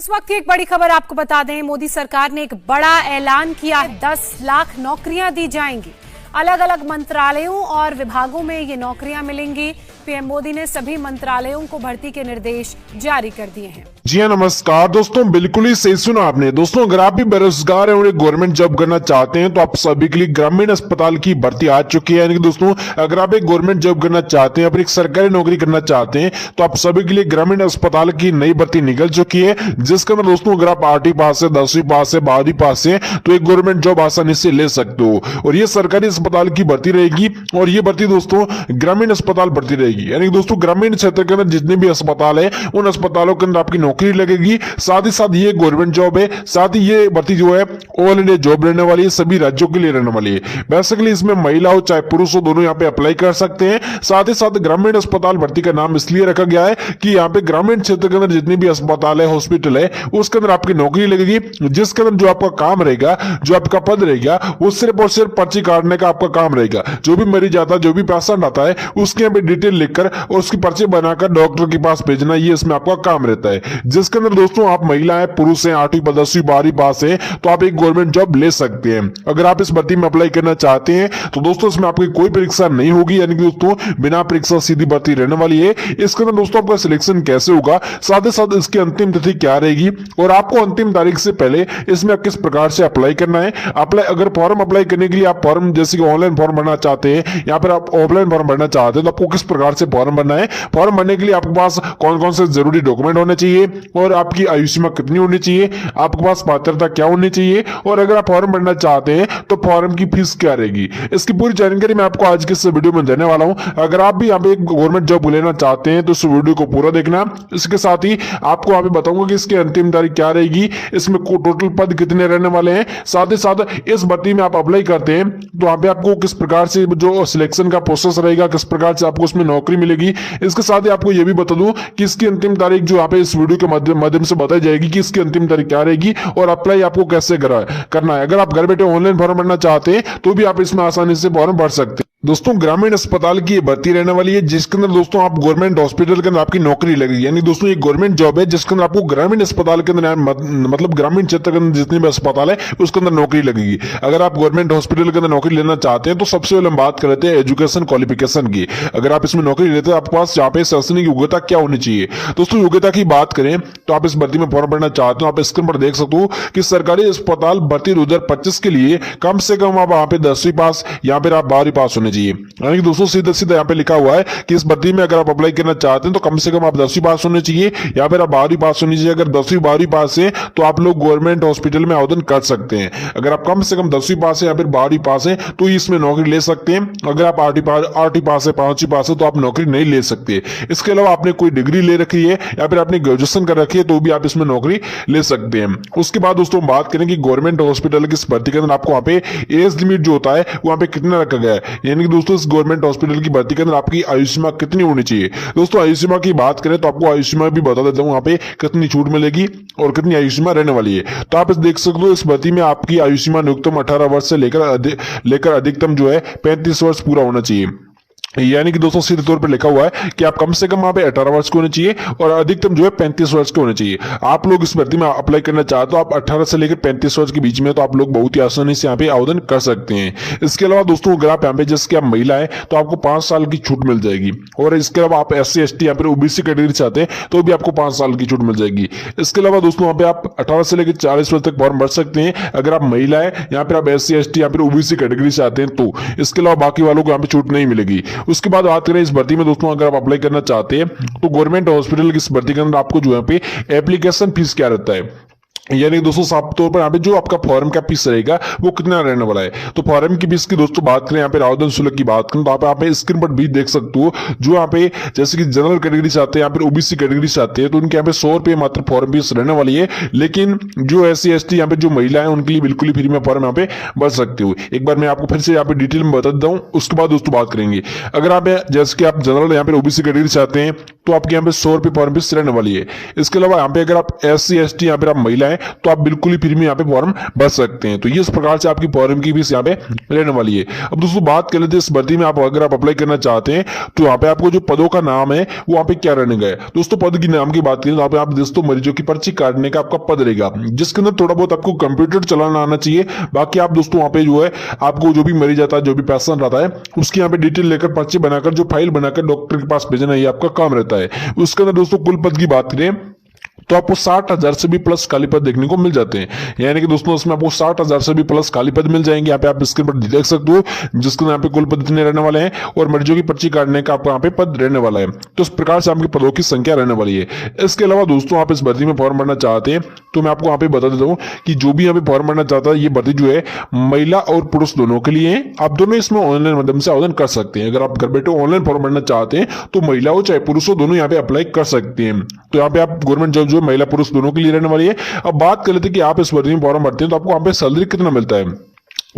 इस वक्त की एक बड़ी खबर आपको बता दें, मोदी सरकार ने एक बड़ा ऐलान किया है। 10 लाख नौकरियां दी जाएंगी। अलग अलग मंत्रालयों और विभागों में ये नौकरियां मिलेंगी। पीएम मोदी ने सभी मंत्रालयों को भर्ती के निर्देश जारी कर दिए हैं। जी हाँ, नमस्कार दोस्तों, बिल्कुल ही सही सुना आपने। दोस्तों, अगर आप भी बेरोजगार हैं और एक गवर्नमेंट जॉब करना चाहते हैं तो आप सभी के लिए ग्रामीण अस्पताल की भर्ती आ चुकी है। यानी कि दोस्तों, अगर आप एक गवर्नमेंट जॉब करना चाहते हैं, अपनी एक सरकारी नौकरी करना चाहते हैं तो आप सभी के लिए ग्रामीण अस्पताल की नई भर्ती निकल चुकी है, जिसके अंदर दोस्तों अगर आप 8वीं पास है, 10वीं पास है, 12वीं पास है तो एक गवर्नमेंट जॉब आसानी से ले सकते हो। और ये सरकारी अस्पताल की भर्ती रहेगी और ये भर्ती दोस्तों ग्रामीण अस्पताल भर्ती रहेगी। यानी दोस्तों ग्रामीण क्षेत्र के अंदर जितने भी अस्पताल है उन अस्पतालों के अंदर आपकी नौकरी लगेगी। साथ ही साथ ये गवर्नमेंट जॉब है, साथ ही ये भर्ती जो है ऑल इंडिया जॉब रहने वाली है, सभी राज्यों के लिए रहने वाली है। बेसिकली इसमें महिला हो चाहे पुरुष हो, दोनों यहाँ पे अप्लाई कर सकते हैं। साथ ही साथ ग्रामीण अस्पताल भर्ती का नाम इसलिए रखा गया है कि यहाँ पे ग्रामीण क्षेत्र के अंदर जितनी भी अस्पताल है, हॉस्पिटल है, उसके अंदर आपकी नौकरी लगेगी, जिसके अंदर जो आपका काम रहेगा, जो आपका पद रहेगा, वो सिर्फ और सिर्फ पर्ची काटने का आपका काम रहेगा। जो भी मरीज आता है, जो भी पेशेंट आता है, उसके यहाँ पे डिटेल लिखकर और उसकी पर्ची बनाकर डॉक्टर के पास भेजना, ये इसमें आपका काम रहता है। जिसके अंदर दोस्तों आप महिला है, पुरुष है, 8वीं 10वीं 12वीं पास है तो आप एक गवर्नमेंट जॉब ले सकते हैं। अगर आप इस भर्ती में अप्लाई करना चाहते हैं तो दोस्तों इसमें आपकी कोई परीक्षा नहीं होगी, यानी कि दोस्तों बिना परीक्षा सीधी भर्ती रहने वाली है। इसके अंदर दोस्तों आपका सिलेक्शन कैसे होगा, साथ ही साथ इसकी अंतिम तिथि क्या रहेगी और आपको अंतिम तारीख से पहले इसमें किस प्रकार से अप्लाई करना है। अगर फॉर्म अप्लाई करने के लिए आप फॉर्म जैसे कि ऑनलाइन फॉर्म भरना चाहते हैं या फिर आप ऑफलाइन फॉर्म भरना चाहते हैं तो आपको किस प्रकार से फॉर्म भरना है। फॉर्म भरने के लिए आपके पास कौन कौन से जरूरी डॉक्यूमेंट होने चाहिए और आपकी आयु सीमा कितनी होनी चाहिए, आपके पास पात्रता क्या होनी चाहिए और अगर आप फॉर्म भरना चाहते हैं तो फॉर्म की फीस क्या रहेगी, इसकी पूरी जानकारी मैं आपको आज के इस वीडियो में देने वाला हूं। अगर आप भी यहाँ पे एक गवर्नमेंट जॉब लेना चाहते हैं तो इस वीडियो को पूरा देखना। इसके साथ ही आपको यहाँ पे बताऊंगा कि इसकी अंतिम तारीख क्या रहेगी, इसमें टोटल पद कितने रहने वाले हैं। साथ ही साथ इस भर्ती में आप अप्लाई करते हैं तो यहाँ पे आपको किस प्रकार से जो सिलेक्शन का प्रोसेस रहेगा, किस प्रकार से आपको उसमें नौकरी मिलेगी। इसके साथ ही आपको यह भी बता दूं कि इसकी अंतिम तारीख जो यहाँ पे इस वीडियो के माध्यम से बताई जाएगी कि इसकी अंतिम तारीख क्या रहेगी और अप्लाई आपको कैसे करना है। अगर आप घर बैठे ऑनलाइन फॉर्म भरना चाहते हैं तो भी आप इसमें आसानी से फॉर्म भर सकते हैं। दोस्तों ग्रामीण अस्पताल की भर्ती रहने वाली है, जिसके अंदर दोस्तों आप गवर्नमेंट हॉस्पिटल के अंदर आपकी नौकरी लगेगी। यानी दोस्तों ये गवर्नमेंट जॉब है जिसके अंदर आपको ग्रामीण अस्पताल के अंदर मतलब ग्रामीण क्षेत्र के अंदर जितने भी अस्पताल है उसके अंदर नौकरी लगेगी। अगर आप गवर्नमेंट हॉस्पिटल के अंदर नौकरी लेना चाहते हैं तो सबसे पहले हम बात कर लेते हैं एजुकेशन क्वालिफिकेशन की। अगर आप इसमें नौकरी लेते हैं आपके पास यहाँ पे शैक्षणिक योग्यता क्या होनी चाहिए। दोस्तों योग्यता की बात करें तो आप इस भर्ती में फॉर्म भरना चाहते हो, आप स्क्रीन पर देख सकते हो कि सरकारी अस्पताल भर्ती 2025 के लिए कम से कम आप वहां पे 10वीं पास या फिर आप 12वीं पास होने चाहिए। यानी दोस्तों सीधा सीधा यहाँ पे लिखा हुआ है कि इस भर्ती में अगर आप अप्लाई करना चाहते हैं तो कम से कम आप 10वीं पास होने चाहिए या फिर आप 12वीं पास होनी चाहिए। अगर 10वीं 12वीं पास है तो आप लोग गवर्नमेंट हॉस्पिटल में आवेदन कर सकते हैं। अगर आप कम से कम 10वीं पास है या फिर 12वीं पास है तो इसमें नौकरी ले सकते हैं। अगर आप 8वीं पास है, 5वीं पास है तो आप नौकरी नहीं ले सकते। इसके अलावा आपने कोई डिग्री ले रखी है या फिर आपने ग्रेजुएशन कर रखी है तो भी आप इसमें नौकरी ले सकते हैं। उसके बाद दोस्तों बात करें कि गवर्नमेंट हॉस्पिटल की भर्ती के अंदर आपको वहां पे एज लिमिट जो होता है वहां पे कितना रखा गया है। यानी कि दोस्तों इस गवर्नमेंट हॉस्पिटल की भर्ती के अंदर आपकी आयु सीमा कितनी होनी चाहिए। दोस्तों आयु सीमा की बात करें तो आपको आयु सीमा भी बता देता हूं वहां पे कितनी छूट मिलेगी और कितनी आयु सीमा रहने वाली है। तो आप देख सकते हो इस भर्ती में आपकी आयु सीमा न्यूनतम 18 वर्ष से लेकर अधिकतम जो है 35 वर्ष पूरा होना चाहिए। यानी कि दोस्तों सीधे तौर पर लिखा हुआ है कि आप कम से कम वहां पे 18 वर्ष के होने चाहिए और अधिकतम जो है 35 वर्ष के होने चाहिए। आप लोग इस भर्ती में अप्लाई करना चाहते हो आप 18 से लेकर 35 वर्ष के बीच में तो आप लोग बहुत ही आसानी से यहाँ पे आवेदन कर सकते हैं। इसके अलावा दोस्तों अगर आप यहाँ पे जैसे कि आप महिला है तो आपको 5 साल की छूट मिल जाएगी और इसके अलावा आप SC ST या फिर OBC कैटेगरी चाहते हैं तो भी आपको 5 साल की छूट मिल जाएगी। इसके अलावा दोस्तों वहां पे आप 18 से लेकर 40 वर्ष तक फॉर्म भर सकते हैं अगर आप महिला है या फिर आप SC ST या फिर OBC कैटेगरी चाहते हैं तो। इसके अलावा बाकी वालों को यहाँ पे छूट नहीं मिलेगी। उसके बाद बात करें इस भर्ती में दोस्तों अगर आप अप्लाई करना चाहते हैं तो गवर्नमेंट हॉस्पिटल की इस भर्ती के अंदर आपको जो है पे एप्लीकेशन फीस क्या रहता है। यानी दोस्तों साफ तौर पर यहाँ पे जो आपका फॉर्म का फीस रहेगा वो कितना रहने वाला है। तो फॉर्म की फीस की दोस्तों बात करें यहाँ पे आवेदन शुल्क की बात करें तो आप यहाँ पे स्क्रीन पर भी देख सकते हो जो यहाँ पे जैसे कि जनरल कैटेगरी चाहते हैं या फिर OBC कैटेगरी चाहते हैं तो उनके यहाँ पे 100 रुपये मात्र फॉर्म फीस रहने वाली है। लेकिन जो SC ST यहाँ पे जो महिला है उनके लिए बिल्कुल ही फ्री में फॉर्म यहाँ पे भर सकते हो। एक बार मैं आपको फिर से यहाँ पे डिटेल में बता देता हूँ, उसके बाद दोस्तों बात करेंगे। अगर आप जैसे कि आप जनरल यहाँ पे OBC कैटेगरी चाहते हैं तो आपके यहाँ पे 100 रुपये फॉर्म फीस रहने वाली है। इसके अलावा यहाँ पे अगर आप SC ST यहाँ पे आप महिला है तो आप बिल्कुल ही फ्री में यहाँ पे फॉर्म भर सकते हैं। तो ये इस प्रकार से आपकी फॉर्म की फीस यहाँ पे लेने वाली है। अब दोस्तों बात कर लेते हैं इस भर्ती में अगर आप अप्लाई करना चाहते हैं तो यहाँ पे आपको जो पदों का नाम है वो यहाँ पे क्या रहने गए। दोस्तों पद की नाम की बात करें तो आप दोस्तों मरीजों की पर्ची काटने का आपका पद रहेगा, जिसके अंदर थोड़ा बहुत आपको कंप्यूटर चलाना आना चाहिए। बाकी आप दोस्तों वहाँ पे जो है आपको जो भी मरीज आता है, जो भी पेशेंट आता है, उसकी यहाँ पे डिटेल लेकर पर्ची बनाकर जो फाइल बनाकर डॉक्टर के पास भेजना ये आपका काम रहता है। उसके अंदर दोस्तों कुल पद की बात करें तो आपको 60,000 से भी प्लस खाली पद देखने को मिल जाते हैं। यानी कि दोस्तों इसमें आपको 60,000 से भी प्लस खाली पद मिल जाएंगे। यहाँ पे आप स्क्रीन पर देख सकते हो, जिसके यहाँ पे कुल पद इतने रहने वाले हैं और मरीजों की पर्ची काटने का आपको यहाँ पे पद रहने वाला है। तो इस प्रकार से आपके पदों की संख्या रहने वाली है। इसके अलावा दोस्तों आप इस भर्ती में फॉर्म भरना चाहते हैं तो मैं आपको यहाँ पे बता देता हूँ कि जो भी यहाँ पे फॉर्म भरना चाहता है, ये भर्ती जो है महिला और पुरुष दोनों के लिए है। आप दोनों इसमें ऑनलाइन माध्यम से आवेदन कर सकते हैं। अगर आप घर बैठे ऑनलाइन फॉर्म भरना चाहते हैं तो महिला हो चाहे पुरुष हो, दोनों यहाँ पे अप्लाई कर सकते हैं। तो यहाँ पे आप गवर्नमेंट जॉब जो है महिला पुरुष दोनों के लिए रहने वाली है। अब बात कर लेते हैं कि आप इस भर्ती में फॉर्म भरते हैं तो आपको यहाँ पे सैलरी कितना मिलता है।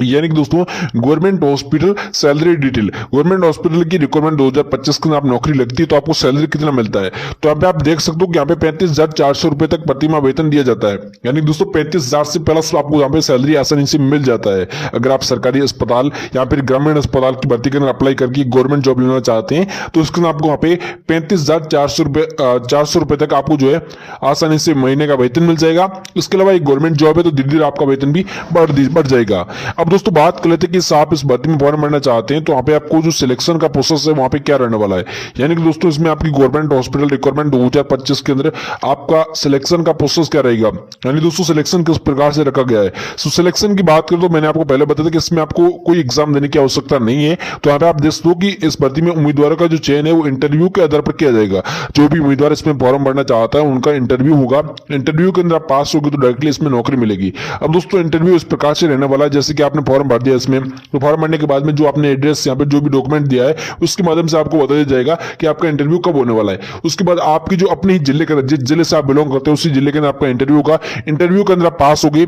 यानी कि दोस्तों government hospital salary detail, government hospital की रिक्वायरमेंट 2025 के अंदर आप नौकरी लगती है तो आपको सैलरी कितना मिलता है। तो यहाँ पे आप देख सकते हो कि यहाँ पे 35,400 रुपए तक प्रति माह वेतन दिया जाता है। यानी दोस्तों 35,000 से प्लस आपको यहाँ पे सैलरी आसानी से मिल जाता है। अगर आप सरकारी अस्पताल या फिर ग्रामीण अस्पताल की भर्ती के अंदर अप्लाई करके गवर्नमेंट जॉब लेना चाहते हैं तो उसके अंदर आपको यहाँ पे 35,400 रुपए तक आपको जो है आसानी से महीने का वेतन मिल जाएगा। इसके अलावा एक गवर्नमेंट जॉब है तो धीरे धीरे आपका वेतन भी बढ़ जाएगा। अब दोस्तों बात कर लेते हैं कि आप इस भर्ती में फॉर्म भरना चाहते हैं तो वहां पे आपको जो सिलेक्शन का प्रोसेस है वहां पे क्या रहने वाला है। यानी कि दोस्तों इसमें आपकी गवर्नमेंट हॉस्पिटल रिक्वायरमेंट 2025 के अंदर आपका सिलेक्शन का प्रोसेस क्या रहेगा। यानी दोस्तों सिलेक्शन किस प्रकार से रखा गया है। सो सिलेक्शन की बात करें तो मैंने आपको पहले बताया था कि इसमें आपको कोई एग्जाम देने की आवश्यकता नहीं है। तो यहाँ पे आप देख दो कि इस भर्ती में उम्मीदवारों का जो चयन है वो इंटरव्यू के आधार पर किया जाएगा। जो भी उम्मीदवार इसमें फॉर्म भरना चाहता है उनका इंटरव्यू होगा। इंटरव्यू के अंदर आप पास होगी तो डायरेक्टली इसमें नौकरी मिलेगी। अब दोस्तों इंटरव्यू इस प्रकार से रहने वाला है, जैसे कि आपने फॉर्म भर दिया इसमें, तो फॉर्म भरने के बाद में जो आपने एड्रेस यहाँ पे जो भी डॉक्यूमेंट दिया है उसके माध्यम से आपको बता दिया जाएगा कि आपका इंटरव्यू कब होने वाला है। उसके बाद आपकी जो अपने ही जिले के जिस जिले से आप बिलोंग करते हैं उसी जिले के अंदर आपका इंटरव्यू होगा। इंटरव्यू के अंदर आप पास होगी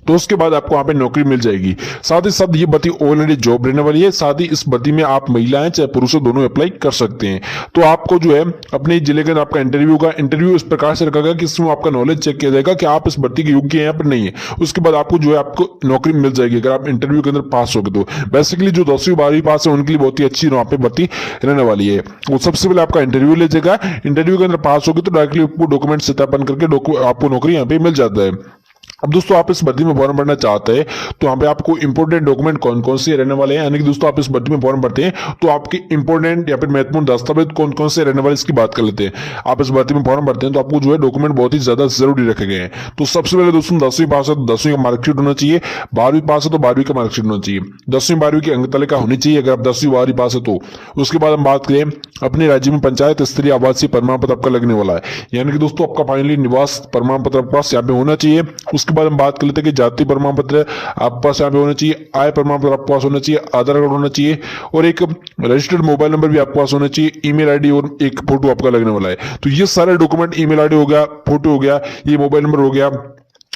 तो उसके बाद आपको वहां पे नौकरी मिल जाएगी। साथ ही साथ ये भर्ती ऑलरेडी जॉब रहने वाली है। साथ ही इस भर्ती में आप महिलाएं चाहे पुरुष दोनों अप्लाई कर सकते हैं। तो आपको जो है अपने जिले के अंदर आपका इंटरव्यू होगा। इंटरव्यू इस प्रकार से रखा गया कि इसमें आपका नॉलेज चेक किया जाएगा कि आप इस भर्ती के योग्य हैं या फिर नहीं है। उसके बाद आपको जो है आपको नौकरी मिल जाएगी अगर आप इंटरव्यू के अंदर पास हो गए। तो बेसिकली जो 10वीं 12वीं पास है उनके लिए बहुत ही अच्छी वहां पे भर्ती रहने वाली है। वो सबसे पहले आपका इंटरव्यू ले जाएगा। इंटरव्यू के अंदर पास होगी तो डायरेक्टली आपको डॉक्यूमेंट सत्यापन करके आपको नौकरी यहाँ पे मिल जाता है। अब दोस्तों आप इस भर्ती में फॉर्म भरना चाहते हैं तो यहाँ पे आपको इंपोर्टेंट डॉक्यूमेंट कौन कौन से रहने वाले हैं। यानी कि दोस्तों आप इस भर्ती में फॉर्म भरते हैं तो आपके इंपोर्टेंट या फिर महत्वपूर्ण दस्तावेज कौन कौन से रहने वाले इसकी बात कर लेते हैं। आप इस भर्ती में फॉर्म भरते हैं तो आपको जो है डॉक्यूमेंट बहुत ही ज्यादा जरूरी रखे गए हैं। तो सबसे पहले दोस्तों 10वीं पास है तो 10वीं का मार्कशीट होना चाहिए। 12वीं पास है तो 12वीं का मार्कशीट होना चाहिए। 10वीं 12वीं की अंक तालिका होनी चाहिए अगर आप 10वीं 12वीं पास है तो। उसके बाद हम बात करें अपने राज्य में पंचायत स्तरीय आवासीय प्रमाण पत्र आपका लगने वाला है। यानी कि दोस्तों आपका फाइनली निवास प्रमाण पत्र आपके पास यहाँ पे होना चाहिए। उसके बाद हम बात कर लेते हैं जाति प्रमाण पत्र आपके पास यहाँ पे होना चाहिए। आय प्रमाण पत्र आपके पास होना चाहिए। आधार कार्ड होना चाहिए और एक रजिस्टर्ड मोबाइल नंबर भी आपके पास होना चाहिए। ईमेल आईडी और एक फोटो आपका लगने वाला है। तो ये सारे डॉक्यूमेंट, ईमेल आईडी हो गया, फोटो हो गया, ये मोबाइल नंबर हो गया,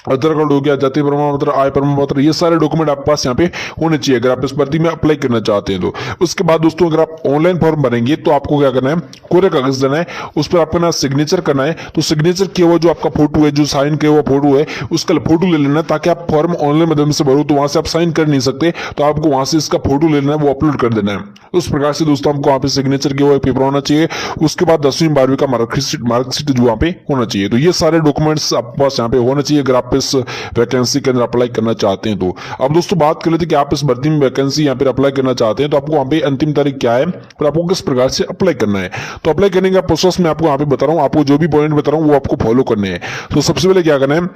आधार कार्ड हो गया, जाति प्रमाण पत्र, आय प्रमाण पत्र, ये सारे डॉक्यूमेंट आपके पास यहाँ पे होने चाहिए अगर आप इस भर्ती में अप्लाई करना चाहते हैं तो। उसके बाद दोस्तों अगर आप ऑनलाइन फॉर्म भरेंगे तो आपको क्या करना है, कोरे कागज देना है, उस पर आपका ना सिग्नेचर करना है। तो सिग्नेचर किया हुआ जो आपका फोटो है, जो साइन किया हुआ फोटो है, उसका फोटो ले लेना ताकि आप फॉर्म ऑनलाइन माध्यम से भरो तो वहां से आप साइन कर नहीं सकते, तो आपको वहां से इसका फोटो लेना है, वो अपलोड कर देना है। उस प्रकार से दोस्तों आपको वहां पे सिग्नेचर किया हुआ पेपर होना चाहिए। उसके बाद 10वीं 12वीं का मार्कशीट जो वहां पे होना चाहिए। तो ये सारे डॉक्यूमेंट्स आपके पास यहाँ पे होना चाहिए अगर आप इस वैकेंसी के अंदर अप्लाई करना चाहते हैं तो। अब दोस्तों बात कर लेते हैं कि आप इस भर्ती में वैकेंसी यहाँ पे अप्लाई करना चाहते हैं तो आपको वहां पे अंतिम तारीख क्या है और आपको किस प्रकार से अप्लाई करना है। तो अप्लाई करने का प्रोसेस मैं आपको यहाँ पे बता रहा हूँ। आपको जो भी पॉइंट बता रहा हूँ वो आपको फॉलो करने हैं। तो सबसे पहले क्या करना है,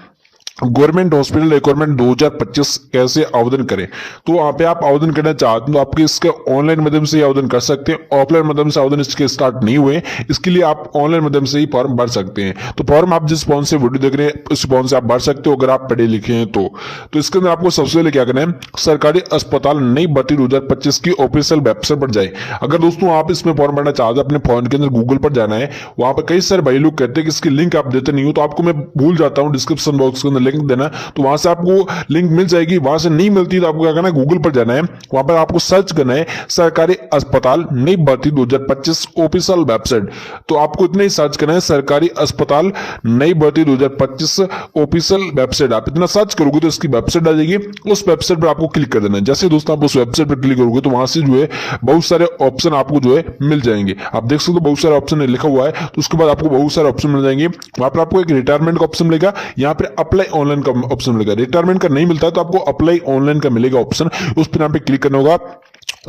गवर्नमेंट हॉस्पिटल रिक्वायरमेंट 2025 कैसे आवेदन करें। तो वहां पे आप आवेदन करना चाहते हैं तो आपके इसके ऑनलाइन माध्यम से आवेदन कर सकते हैं। ऑफलाइन माध्यम से आवेदन इसके स्टार्ट नहीं हुए, इसके लिए आप ऑनलाइन माध्यम से ही फॉर्म भर सकते हैं। तो फॉर्म आप जिस फोन से वीडियो देख रहे हैं उस फोन से आप भर सकते हो अगर आप पढ़े लिखे हैं तो। इसके अंदर आपको सबसे पहले क्या करना है, सरकारी अस्पताल नई भर्ती 2025 की ऑफिशियल वेबसाइट पर जाए। अगर दोस्तों आप इसमें फॉर्म भरना चाहते हैं अपने फोन के अंदर गूगल पर जाना है। वहां पर कई सारे भाई लोग कहते हैं कि इसकी लिंक आप देते नहीं हो, तो आपको मैं भूल जाता हूँ डिस्क्रिप्शन बॉक्स के अंदर लिंक देना है, तो वहां से आपको लिंक मिल जाएगी। वहां से नहीं मिलती तो आपको क्या करना है, गूगल पर जाना है, वहां पर आपको सर्च करना है सरकारी अस्पताल नई भर्ती 2025 ऑफिशियल वेबसाइट। तो आपको इतना ही सर्च करना है, सरकारी अस्पताल नई भर्ती 2025 ऑफिशियल वेबसाइट। आप इतना सर्च करोगे तो इसकी वेबसाइट आ जाएगी, उस वेबसाइट पर आपको क्लिक कर देना है। जैसे दोस्तों आप उस वेबसाइट पर क्लिक करोगे तो वहां से जो है बहुत सारे ऑप्शन आपको जो है मिल जाएंगे। आप देख सकते हो बहुत सारे ऑप्शन लिखा हुआ है, तो उसके बाद आपको बहुत सारे ऑप्शन मिल जाएंगे। वहां पर आपको एक रिटायरमेंट का ऑप्शन मिलेगा, यहाँ पर अप्लाई ऑनलाइन का ऑप्शन मिलेगा। रिटायरमेंट का नहीं मिलता है तो आपको अप्लाई ऑनलाइन का मिलेगा ऑप्शन, उस पर यहाँ पे क्लिक करना होगा।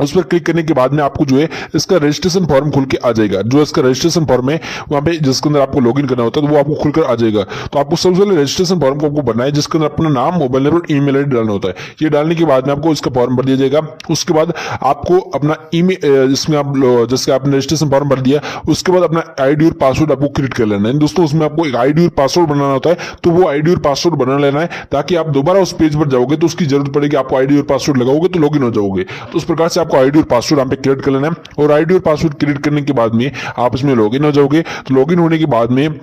उस पर क्लिक करने के बाद में आपको जो है इसका रजिस्ट्रेशन फॉर्म खुल के आ जाएगा। जो इसका रजिस्ट्रेशन फॉर्म है वहां पे जिसके अंदर आपको लॉगिन करना होता है तो वो आपको खुलकर आ जाएगा। तो आपको सबसे पहले रजिस्ट्रेशन फॉर्म को आपको भरना है, जिसके अंदर अपना नाम, मोबाइल नंबर, ईमेल आईडी डालना होता है। ये डालने के बाद में आपको इसका फॉर्म भर दिया जाएगा। उसके बाद आपको अपना ईमेल, जिसमें आप जैसे आपने रजिस्ट्रेशन फॉर्म भर दिया, उसके बाद अपना आईडी और पासवर्ड आपको क्रिएट कर लेना है। दोस्तों उसमें आपको एक आईडी और पासवर्ड बनाना होता है, तो वो आईडी और पासवर्ड बना लेना है, ताकि आप दोबारा उस पेज पर जाओगे तो उसकी जरूरत पड़ेगी, आपको आईडी और पासवर्ड लगाओगे तो लॉगिन हो जाओगे। तो उस प्रकार से आपको आईडी और पासवर्ड यहाँ पे क्रिएट कर लेना है, और आईडी और पासवर्ड क्रिएट करने के बाद में आप इसमें लॉगिन हो जाओगे। तो लॉगिन होने के बाद में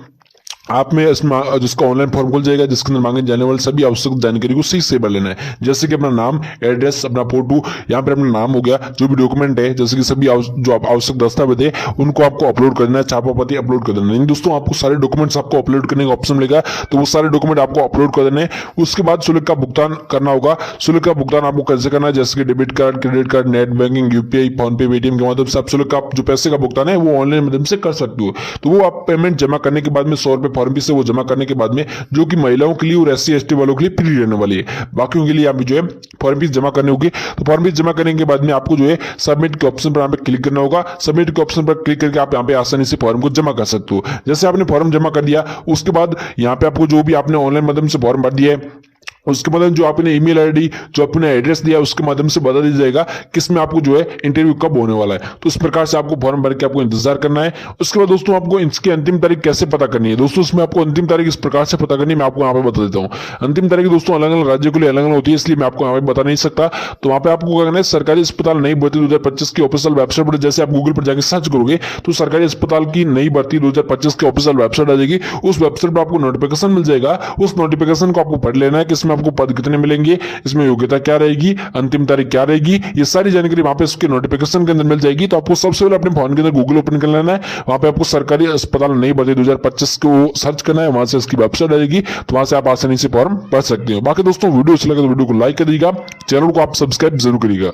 आप में इसमें जिसका ऑनलाइन फॉर्म खुल जाएगा, जिसके अंदर मांगे जाने वाली सभी आवश्यक जानकारी को सही से भर लेना है। जैसे कि अपना नाम, एड्रेस, अपना फोटो, यहाँ पर अपना नाम हो गया, जो भी डॉक्यूमेंट है, जैसे कि सभी जो आवश्यक दस्तावेज है उनको आपको अपलोड करना है, छापापति अपलोड कर देना है। दोस्तों आपको सारे डॉक्यूमेंट्स आपको अपलोड करने का ऑप्शन मिलेगा, तो वो सारे डॉक्यूमेंट आपको अपलोड कर देने। उसके बाद शुल्क का भुगतान करना होगा। शुल्क का भुगतान आपको कैसे करना है, जैसे कि debit card, credit card, net banking, UPI, phone पे, पेटीएम के माध्यम से आप शुल्क का जो पैसे का भुगतान है वो ऑनलाइन माध्यम से कर सकते हो। तो वो आप पेमेंट जमा करने के बाद में 100 रुपए फॉर्म फीस से वो जमा करने के बाद में, जो कि महिलाओं के लिए और SC ST वालों के लिए फ्री रहने वाली है, बाकियों के लिए आप जो है फॉर्म फीस जमा करनी होगी। तो फॉर्म फीस जमा करने के बाद में आपको जो है सबमिट के ऑप्शन पर यहाँ पे क्लिक करना होगा। सबमिट के ऑप्शन पर क्लिक करके आप यहाँ पे आसानी से फॉर्म को जमा कर सकते हो। जैसे आपने फॉर्म जमा कर दिया, उसके बाद यहाँ पे आपको जो भी आपने ऑनलाइन माध्यम से फॉर्म भर दिया है, उसके बाद जो आपने ईमेल आईडी, जो आपने एड्रेस दिया, उसके माध्यम से बता दिया जाएगा किसमें आपको जो है इंटरव्यू कब होने वाला है। तो इस प्रकार से आपको फॉर्म भर के आपको इंतजार करना है। उसके बाद दोस्तों आपको इसकी अंतिम तारीख कैसे पता करनी है, दोस्तों इसमें आपको अंतिम तारीख इस प्रकार से पता करनी है, मैं आपको यहाँ पे बता देता हूँ। अंतिम तारीख दोस्तों अलग अलग राज्यों के लिए अलग अलग होती है, इसलिए मैं आपको यहाँ पे बता नहीं सकता। तो वहाँ पे आपको क्या करना है, सरकारी अस्पताल नई भर्ती 2025 की ऑफिशियल वेबसाइट पर जैसे आप गूगल पर जाकर सर्च करोगे तो सरकारी अस्पताल की नई भर्ती 2025 की ऑफिशियल वेबसाइट आ जाएगी। उस वेबसाइट पर आपको नोटिफिकेशन मिल जाएगा। उस नोटिफिकेशन को आपको पढ़ लेना है कि इसमें आपको पद कितने मिलेंगे, इसमें योग्यता क्या रहेगी, अंतिम तारीख क्या रहेगी, ये सारी जानकारी वहां पे उसके नोटिफिकेशन के अंदर मिल जाएगी। तो आपको सबसे पहले अपने फोन के अंदर गूगल ओपन कर लेना है, वहां पे आपको सरकारी अस्पताल नई भर्ती 2025 को सर्च करना है, वहां से इसकी वेबसाइट आ जाएगी। तो वहां से आप आसानी से फॉर्म भर सकते हो। बाकी दोस्तों वीडियो अच्छा लगे तो वीडियो को लाइक कर दीजिएगा, चैनल को आप सब्सक्राइब जरूर करिएगा।